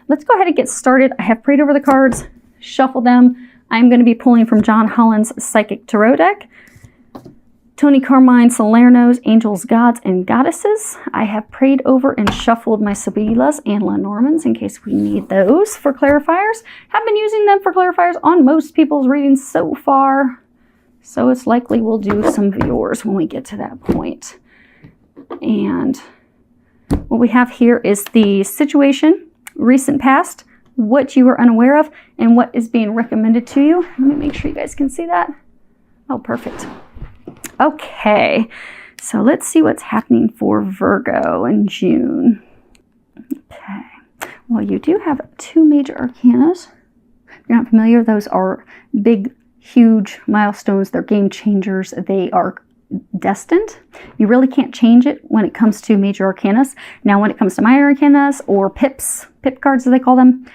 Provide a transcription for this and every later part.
let's go ahead and get started. I have prayed over the cards, shuffled them. I'm going to be pulling from John Holland's Psychic Tarot deck. Tony Carmine Salerno's Angels, Gods, and Goddesses. I have prayed over and shuffled my Sabilas and Lenormands in case we need those for clarifiers. Have been using them for clarifiers on most people's readings so far. So it's likely we'll do some of yours when we get to that point. And what we have here is the situation, recent past, what you were unaware of, and what is being recommended to you. Let me make sure you guys can see that. Oh, perfect. Okay, so let's see what's happening for Virgo in June. Okay, well, you do have 2 major arcanas. If you're not familiar, those are big, huge milestones. They're game changers. They are destined. You really can't change it when it comes to major arcanas. Now, when it comes to minor arcanas or pips, pip cards as they call them,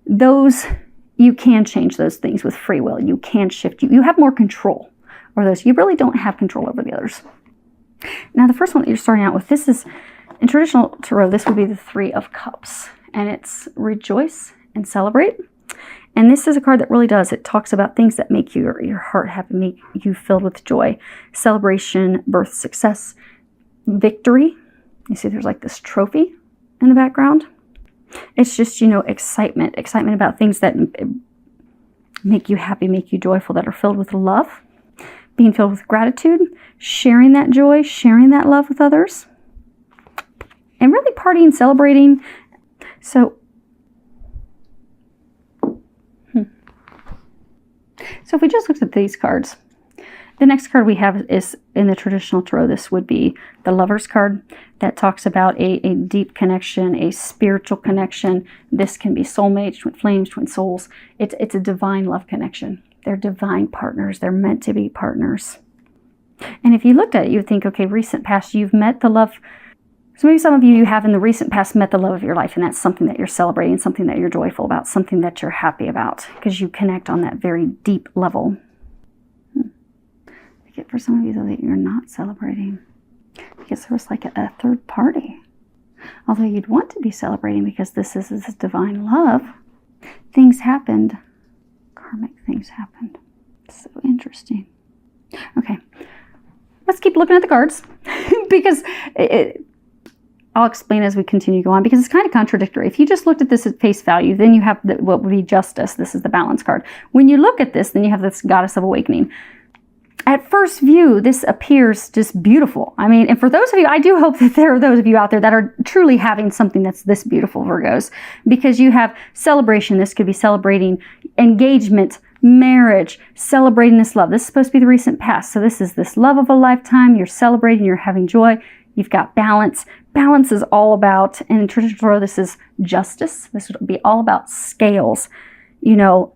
those, you can change those things with free will. You can shift. You have more control. Or those, you really don't have control over the others. Now, the first one that you're starting out with, this is, in traditional tarot, this would be the 3 of Cups. And it's rejoice and celebrate. And this is a card that really does. It talks about things that make your heart happy, make you filled with joy. Celebration, birth, success, victory. You see there's like this trophy in the background. It's just, you know, excitement. Excitement about things that make you happy, make you joyful, that are filled with love. Being filled with gratitude, sharing that joy, sharing that love with others, and really partying, celebrating. So if we just looked at these cards, the next card we have is in the traditional tarot. This would be the Lover's card that talks about a deep connection, a spiritual connection. This can be soulmates, twin flames, twin souls. It's a divine love connection. They're divine partners. They're meant to be partners. And if you looked at it, you would think, okay, recent past, you've met the love. So maybe some of you have in the recent past met the love of your life, and that's something that you're celebrating, something that you're joyful about, something that you're happy about, because you connect on that very deep level. I get for some of you, though, that you're not celebrating, because there was like a third party. Although you'd want to be celebrating because this is divine love, things happened. Karmic things happened. So interesting. Okay, let's keep looking at the cards because I'll explain as we continue to go on, because it's kind of contradictory. If you just looked at this at face value, then you have what would be justice. This is the balance card. When you look at this, then you have this goddess of awakening. At first view, this appears just beautiful. I mean, and for those of you, I do hope that there are those of you out there that are truly having something that's this beautiful, Virgos, because you have celebration. This could be celebrating engagement, marriage, celebrating this love. This is supposed to be the recent past. So this is this love of a lifetime. You're celebrating, you're having joy. You've got balance. Balance is all about, and in traditional tarot, this is justice. This would be all about scales. You know,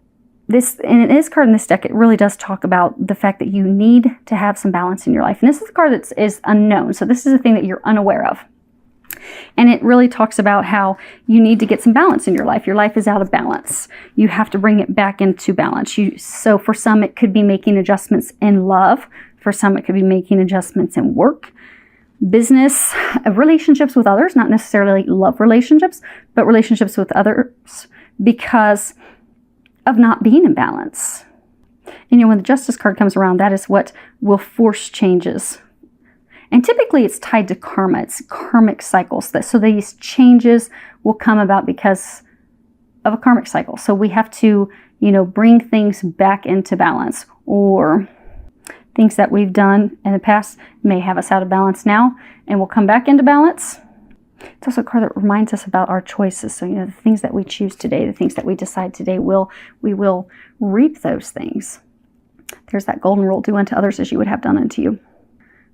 this, and in this card in this deck, it really does talk about the fact that you need to have some balance in your life. And this is a card that is unknown. So this is a thing that you're unaware of. And it really talks about how you need to get some balance in your life. Your life is out of balance. You have to bring it back into balance. So for some, it could be making adjustments in love. For some, it could be making adjustments in work, business, relationships with others, not necessarily love relationships, but relationships with others because of not being in balance. And when the Justice card comes around, that is what will force changes. And typically it's tied to karma. It's karmic cycles. So these changes will come about because of a karmic cycle. So we have to, bring things back into balance, or things that we've done in the past may have us out of balance now and will come back into balance. It's also a card that reminds us about our choices. So, the things that we choose today, the things that we decide today, we will reap those things. There's that golden rule, do unto others as you would have done unto you.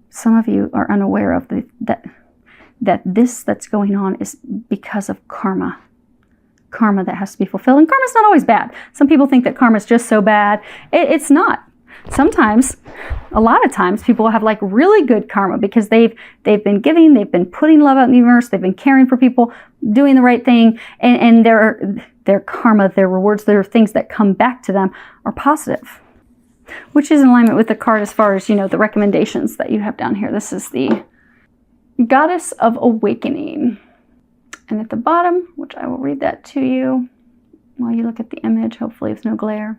Some of you are unaware of that this that's going on is because of karma. Karma that has to be fulfilled. And karma's not always bad. Some people think that karma's just so bad. It's not. Sometimes, a lot of times, people have like really good karma because they've been giving, they've been putting love out in the universe, they've been caring for people, doing the right thing, and their karma, their rewards, their things that come back to them are positive, which is in alignment with the card as far as, the recommendations that you have down here. This is the Goddess of Awakening. And at the bottom, which I will read that to you while you look at the image, hopefully with no glare.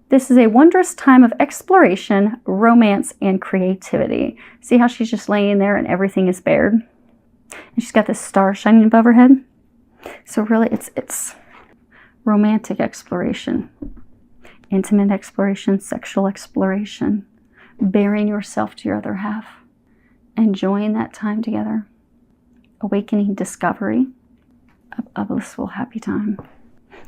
This is a wondrous time of exploration, romance, and creativity. See how she's just laying there and everything is bared? And she's got this star shining above her head. So really it's romantic exploration, intimate exploration, sexual exploration, baring yourself to your other half, enjoying that time together, awakening discovery, a blissful, happy time.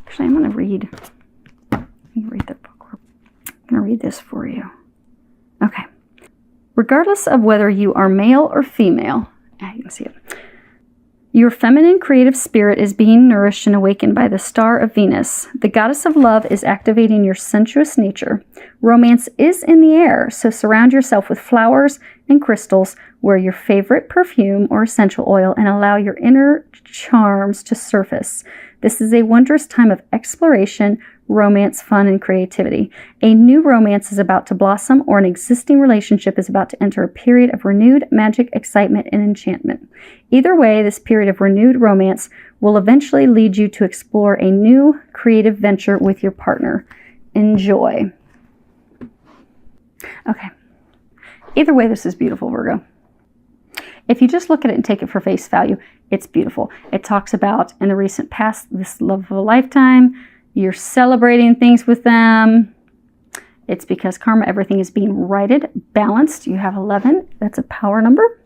Actually, I'm going to read the book. I'm going to read this for you. Okay. Regardless of whether you are male or female, you can see it. Your feminine creative spirit is being nourished and awakened by the star of Venus. The goddess of love is activating your sensuous nature. Romance is in the air, so surround yourself with flowers and crystals, wear your favorite perfume or essential oil, and allow your inner charms to surface. This is a wondrous time of exploration, romance, fun, and creativity. A new romance is about to blossom, or an existing relationship is about to enter a period of renewed magic, excitement, and enchantment. Either way, this period of renewed romance will eventually lead you to explore a new creative venture with your partner. Enjoy. Okay. Either way, this is beautiful, Virgo. If you just look at it and take it for face value, it's beautiful. It talks about, in the recent past, this love of a lifetime. You're celebrating things with them. It's because karma, everything is being righted, balanced. You have 11. That's a power number.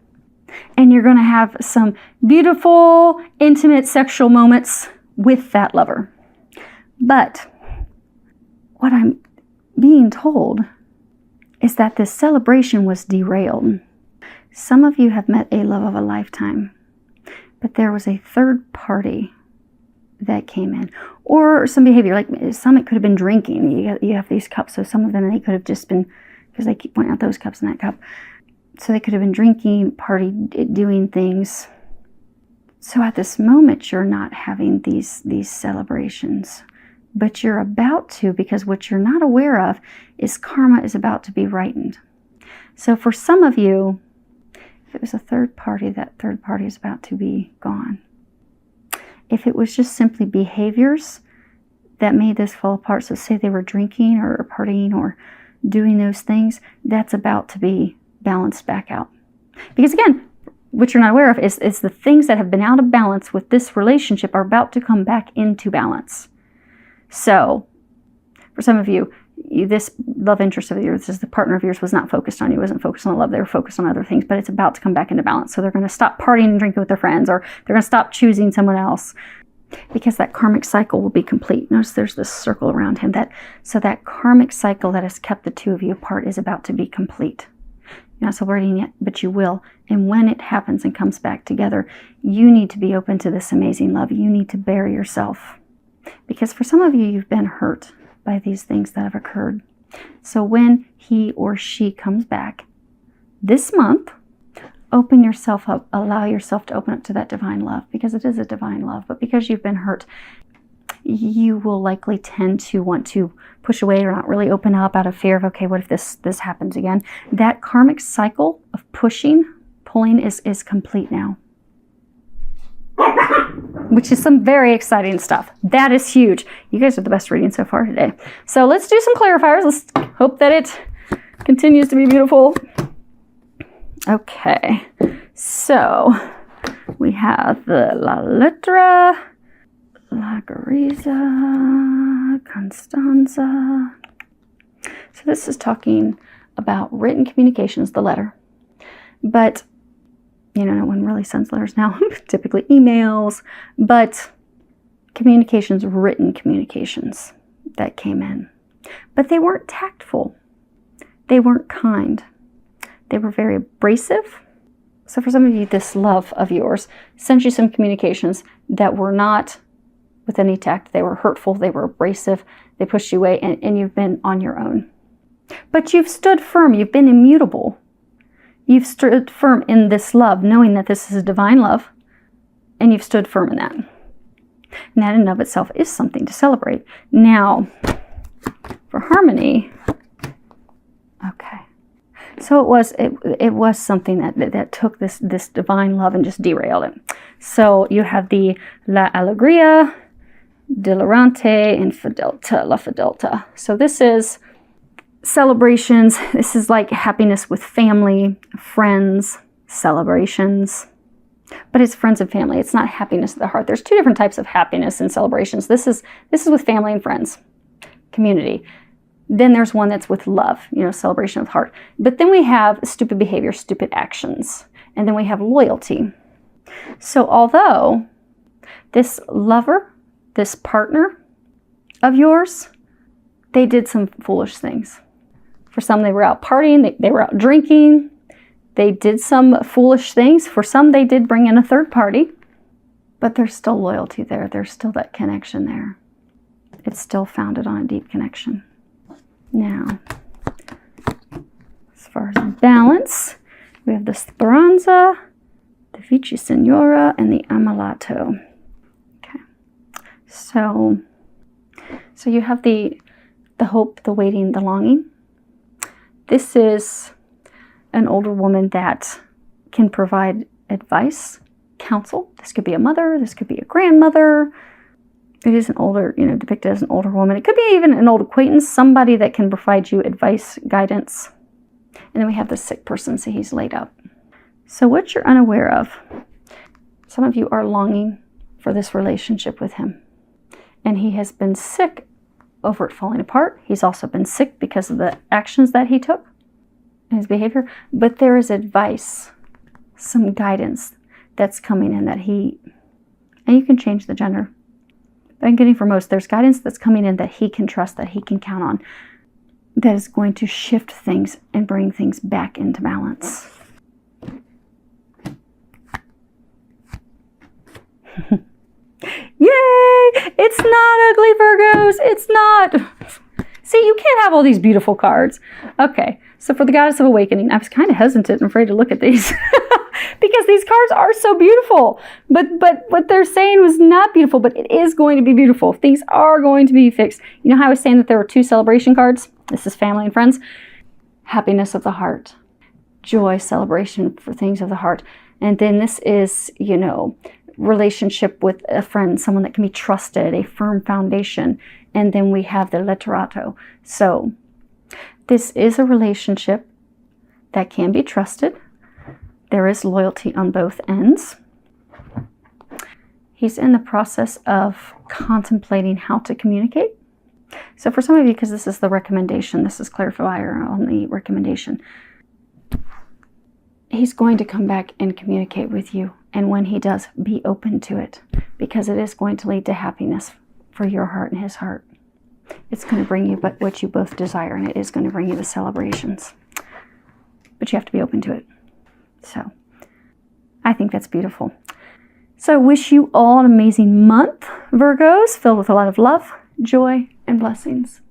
And you're going to have some beautiful, intimate, sexual moments with that lover. But what I'm being told is that this celebration was derailed. Some of you have met a love of a lifetime, but there was a third party that came in, or some behavior, like some, it could have been drinking. You have these cups, so some of them, they could have just been, because they keep pointing out those cups and that cup, so they could have been drinking, party, doing things. So at this moment, you're not having these celebrations, but you're about to, because what you're not aware of is karma is about to be rightened. So for some of you, if it was a third party, that third party is about to be gone. If it was just simply behaviors that made this fall apart, so say they were drinking or partying or doing those things, that's about to be balanced back out. Because again, what you're not aware of is the things that have been out of balance with this relationship are about to come back into balance. So for some of you, this love interest of yours, this the partner of yours, was not focused on you, wasn't focused on the love, they were focused on other things, but it's about to come back into balance. So they're going to stop partying and drinking with their friends, or they're going to stop choosing someone else, because that karmic cycle will be complete. Notice there's this circle around him. So that karmic cycle that has kept the two of you apart is about to be complete. You're not celebrating yet, but you will. And when it happens and comes back together, you need to be open to this amazing love. You need to bear yourself. Because for some of you, you've been hurt by these things that have occurred. So when he or she comes back this month, open yourself up, allow yourself to open up to that divine love, because it is a divine love. But because you've been hurt, you will likely tend to want to push away or not really open up out of fear of, okay, what if this happens again? That karmic cycle of pulling is complete now. Which is some very exciting stuff. That is huge. You guys are the best reading so far today. So let's do some clarifiers. Let's hope that it continues to be beautiful. Okay. So we have the La Letra, La Gariza, Constanza. So this is talking about written communications, the letter. But no one really sends letters now, typically emails, but communications, written communications that came in. But they weren't tactful. They weren't kind. They were very abrasive. So for some of you, this love of yours sent you some communications that were not with any tact. They were hurtful. They were abrasive. They pushed you away, and you've been on your own. But you've stood firm. You've been immutable. You've stood firm in this love, knowing that this is a divine love, and you've stood firm in that. And that in and of itself is something to celebrate. Now, for harmony, okay. So it was something that took this divine love and just derailed it. So you have the La Alegría, Delirante, and Fidelta, La Fidelta. So this is celebrations. This is like happiness with family, friends, celebrations. But it's friends and family. It's not happiness of the heart. There's two different types of happiness and celebrations. This is with family and friends, community. Then there's one that's with love, celebration of the heart. But then we have stupid behavior, stupid actions. And then we have loyalty. So although this lover, this partner of yours, they did some foolish things. For some, they were out partying, they were out drinking. They did some foolish things. For some, they did bring in a third party. But there's still loyalty there. There's still that connection there. It's still founded on a deep connection. Now, as far as balance, we have the Speranza, the Vici Signora, and the Ammalato. Okay. So you have the hope, the waiting, the longing. This is an older woman that can provide advice, counsel. This could be a mother. This could be a grandmother. It is an older, depicted as an older woman. It could be even an old acquaintance, somebody that can provide you advice, guidance. And then we have the sick person, so he's laid up. So what you're unaware of, some of you are longing for this relationship with him. And he has been sick over it falling apart. He's also been sick because of the actions that he took and his behavior. But there is advice, some guidance that's coming in that and you can change the gender. But I'm getting for most, there's guidance that's coming in that he can trust, that he can count on, that is going to shift things and bring things back into balance. Yay! It's not ugly, Virgos. It's not. See, you can't have all these beautiful cards. Okay, so for the Goddess of Awakening, I was kind of hesitant and afraid to look at these because these cards are so beautiful. But what they're saying was not beautiful, but it is going to be beautiful. Things are going to be fixed. You know how I was saying that there were two celebration cards? This is family and friends. Happiness of the heart. Joy, celebration for things of the heart. And then this is, relationship with a friend, someone that can be trusted, a firm foundation. And then we have the letterato. So this is a relationship that can be trusted. There is loyalty on both ends. He's in the process of contemplating how to communicate. So for some of you, because this is the recommendation, this is clarifier on the recommendation, he's going to come back and communicate with you. And when he does, be open to it, because it is going to lead to happiness for your heart and his heart. It's going to bring you what you both desire, and it is going to bring you the celebrations. But you have to be open to it. So I think that's beautiful. So I wish you all an amazing month, Virgos, filled with a lot of love, joy, and blessings.